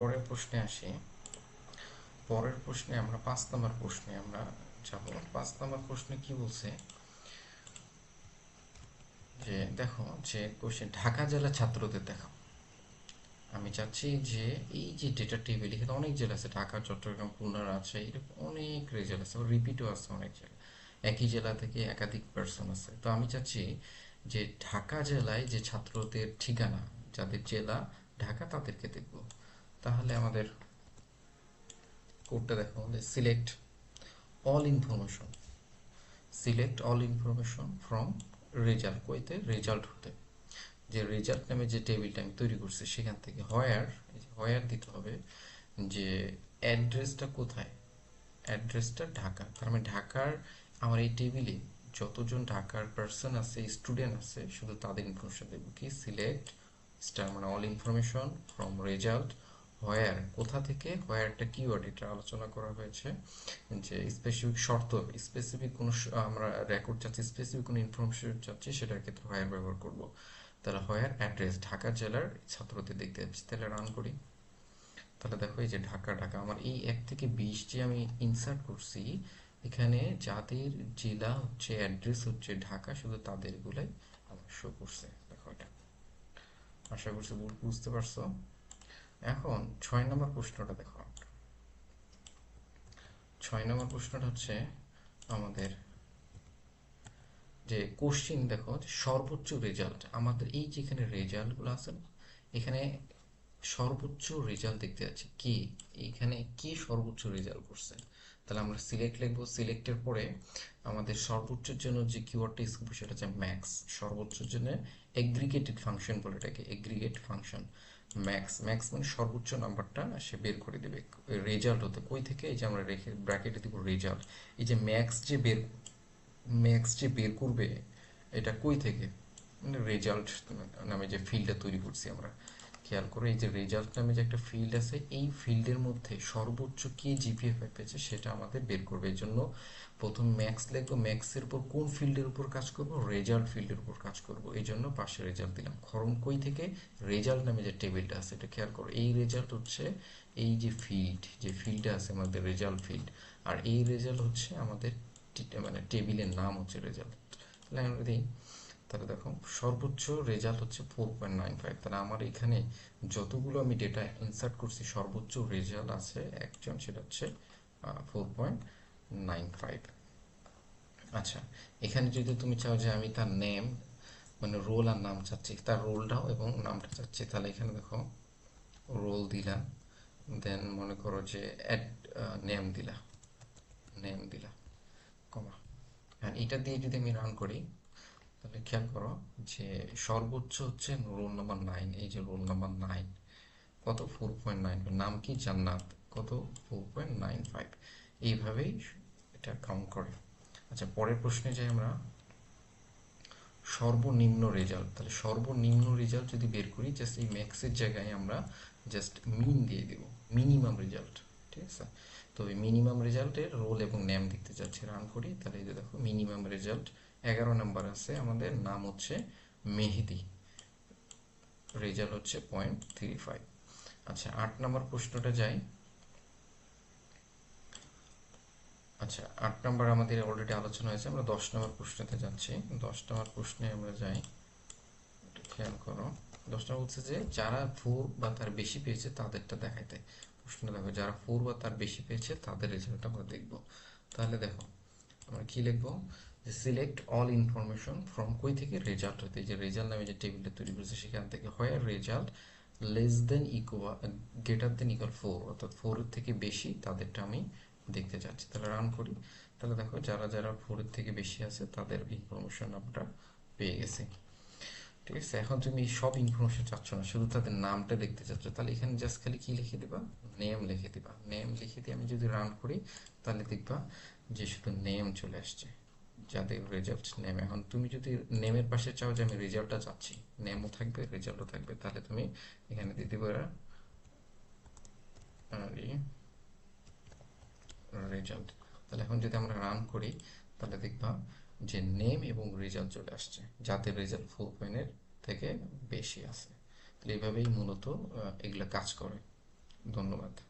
পরের প্রশ্নে আসি। পরের প্রশ্নে আমরা 5 নম্বর প্রশ্নে আমরা যাব। 5 নম্বর প্রশ্নে কি বলছে যে দেখো, যে কোশ্চেন ঢাকা জেলা ছাত্রদের দেখো। আমি চাচ্ছি যে এই যে ডেটা টেবিল, এখানে অনেক জেলা আছে, ঢাকা, চট্টগ্রাম, খুলনা, রাজশাহী, এরকম অনেক রেজাল্ট আছে, রিপিটও আছে অনেক জেলা, একই জেলা থেকে একাধিক পার্সন আছে। তো আমি চাচ্ছি যে ঢাকা জেলায় যে ছাত্রদের ঠিকানা, যাদের জেলা ঢাকা, তাদেরকে দেখব। তাহলে আমাদের কোডটা দেখো, select all information, select all information from result, কইতে রেজাল্ট হতে, যে রেজাল্ট নামে যে টেবিলটা আমি তৈরি করছি সেখান থেকে হোয়ার, হোয়ার দিতে হবে যে অ্যাড্রেসটা কোথায়, অ্যাড্রেসটা ঢাকা, তার মানে ঢাকার আমার এই টেবিলে যতজন ঢাকার পার্সন আছে, স্টুডেন্ট আছে, শুধু তাদের ইনফরমেশন দেবো। কি সিলেক্ট স্টার মানে অল ইনফরমেশন ফ্রম রেজাল্ট, হোয়ার কোথা থেকে, হোয়ারটা কিওয়ার্ড, এটা আলোচনা করা হয়েছে যে স্পেসিফিক শর্ত, স্পেসিফিক কোনো আমরা রেকর্ড চাচ্ছি, স্পেসিফিক কোনো ইনফরমেশন চাচ্ছি, সেটার ক্ষেত্রে হোয়ার ব্যবহার করব। তাহলে হোয়ার অ্যাড্রেস ঢাকা জেলার ছাত্রদের দেখতে যাচ্ছি, তাহলে রান করি। তাহলে দেখো এই যে ঢাকা, ঢাকা আমার এই 1 থেকে 20 যে আমি ইনসার্ট করছি, এখানে যাদের জেলা হচ্ছে, অ্যাড্রেস হচ্ছে ঢাকা, শুধু তাদের গুলাই আমার শো করছে। দেখো এটা, আশা করছি বুঝতে পারছো। এখন 6 নম্বর প্রশ্নটা দেখো। 6 নম্বর প্রশ্নটা হচ্ছে আমাদের যে কোশ্চিন দেখো, সর্বোচ্চ রেজাল্ট আমাদের এই যেখানে রেজাল্টগুলো আছে না, এখানে সর্বোচ্চ রেজাল্ট দেখতে যাচ্ছে কে, এইখানে কে সর্বোচ্চ রেজাল্ট করছে। তাহলে আমরা সিলেক্ট লিখবো, সিলেক্টের পরে আমাদের সর্বোচ্চের জন্য যে কিওয়ার্ডটা ইউজ করবো সেটা হচ্ছে ম্যাক্স, সর্বোচ্চের জন্য এগ্রিগেটেড ফাংশন বলে এটাকে, এগ্রিগেট ফাংশন ম্যাক্স, ম্যাক্স মানে সর্বোচ্চ নাম্বারটা সে বের করে দেবে রেজাল্ট হতে, কই থেকে, এই যে আমরা রেখে ব্র্যাকেটে দিব রেজাল্ট, এই যে ম্যাক্স যে বের করবে, এটা কই থেকে, মানে রেজাল্ট নামে যে ফিল্ডটা তৈরি করছি আমরা, খেয়াল করে এই যে রেজাল্ট নামে যে একটা ফিল্ড আছে, এই ফিল্ডের মধ্যে সর্বোচ্চ কে জিপিএ পেয়েছে সেটা আমাদের বের করবে। এই জন্য প্রথম ম্যাক্স লিখবো, ম্যাক্সের উপর কোন ফিল্ডের উপর কাজ করব, রেজাল্ট ফিল্ডের উপর কাজ করব, এই জন্য পাশে রেজাল্ট দিলাম। খরম কই থেকে, রেজাল্ট নামে যে টেবিলটা আছে এটা খেয়াল করো, এই রেজাল্ট হচ্ছে এই যে ফিল্ড, যে ফিল্ডটা আছে আমাদের রেজাল্ট ফিল্ড, আর এই রেজাল্ট হচ্ছে আমাদের মানে টেবিলের নাম হচ্ছে রেজাল্ট। তাহলে আমরা দিই, তাহলে দেখো সর্বোচ্চ রেজাল্ট হচ্ছে 4.95। তাহলে আমার এখানে যতগুলো আমি ডেটা ইনসার্ট করছি, সর্বোচ্চ রেজাল্ট আছে একজন, সেটা হচ্ছে 4.95। আচ্ছা, এখানে যদি তুমি চাও যে আমি তার নেম মানে রোল আর নাম চাচ্ছি, তার রোলটাও এবং নামটা চাচ্ছি, তাহলে এখানে দেখো রোল দিলা, দেন মনে করো যে অ্যাড নেম দিলা, নেম দিলা, কমা, আর এটা দিয়ে যদি আমি রান করি, তাহলে খেয়াল করো যে সর্বোচ্চ হচ্ছে রোল নাম্বার 9, এই যে রোল নাম্বার 9 কত, 4.9, নাম কি জান্নাত, কত, 4.95, এইভাবেই এটা কাউন্ট করে। আচ্ছা, পরের প্রশ্নে যাই আমরা। সর্বনিম্ন রেজাল্ট, তাহলে সর্বনিম্ন রেজাল্ট যদি বের করি, জাস্ট এই ম্যাক্সের জায়গায় আমরা জাস্ট মিন দিয়ে দেব, মিনিমাম রেজাল্ট, ঠিক আছে। তো এই মিনিমাম রেজাল্টের রোল এবং নেম দিতে যাচ্ছি, রান করি, তাহলে এই যে দেখো মিনিমাম রেজাল্ট 11 নম্বর আছে, আমাদের নাম হচ্ছে মেহেদি, রেজাল্ট হচ্ছে 0.35। আচ্ছা, 8 নম্বর প্রশ্নটা যাই। আচ্ছা, 8 নম্বর আমাদের অলরেডি আলোচনা হয়েছে, আমরা 10 নম্বর প্রশ্নতে যাচ্ছি। 10 নম্বর প্রশ্নে আমরা যাই, খেয়াল করো। 10 নম্বর বলছে যে যারা 4 বা তার বেশি পেয়েছে তাদেরটা দেখাইতে। প্রশ্ন দেখো, যারা 4 বা তার বেশি পেয়েছে তাদের রেজাল্ট আমরা দেখব। তাহলে দেখো আমরা কি লিখবো, যে সিলেক্ট অল ইনফরমেশন ফ্রম কই থেকে, রেজাল্ট হতে, যে রেজাল্ট নামে যে টেবিলটা তৈরি করেছে সেখান থেকে, where result less than equal, greater than equal 4, অর্থাৎ 4 এর থেকে বেশি, তাদেরটা আমি দেখতে চাচ্ছি। তাহলে রান করি, তাহলে দেখো যারা যারা 4 এর থেকে বেশি আছে তাদের ইনফরমেশন আমরা পেয়ে গেছি। ঠিক আছে, এখন তুমি সব ইনফরমেশন চাচ্ছ না, শুধু তাদের নামটা দেখতে চাচ্ছ, তাহলে এখানে জাস্ট খালি কি লিখে দিবা, নেম লিখে দিবা। নেম লিখে দিয়ে আমি যদি রান করি, তাহলে দেখবা যে শুধু নেম চলে আসছে, যাদের রেজাল্ট নেম। এখন তুমি যদি নেমের পাশে চাও যে আমি রেজাল্টটা চাচ্ছি, নেমও থাকবে রেজাল্টও থাকবে, তাহলে তুমি এখানে দিতে পারো রেজাল্ট। তাহলে এখন যদি আমরা রান করি, তাহলে দেখবা যে নেম এবং রেজাল্ট চলে আসছে, যাদের রেজাল্ট 4 পয়েন্টের থেকে বেশি আছে। তাহলে এইভাবেই মূলত এগুলো কাজ করে। ধন্যবাদ।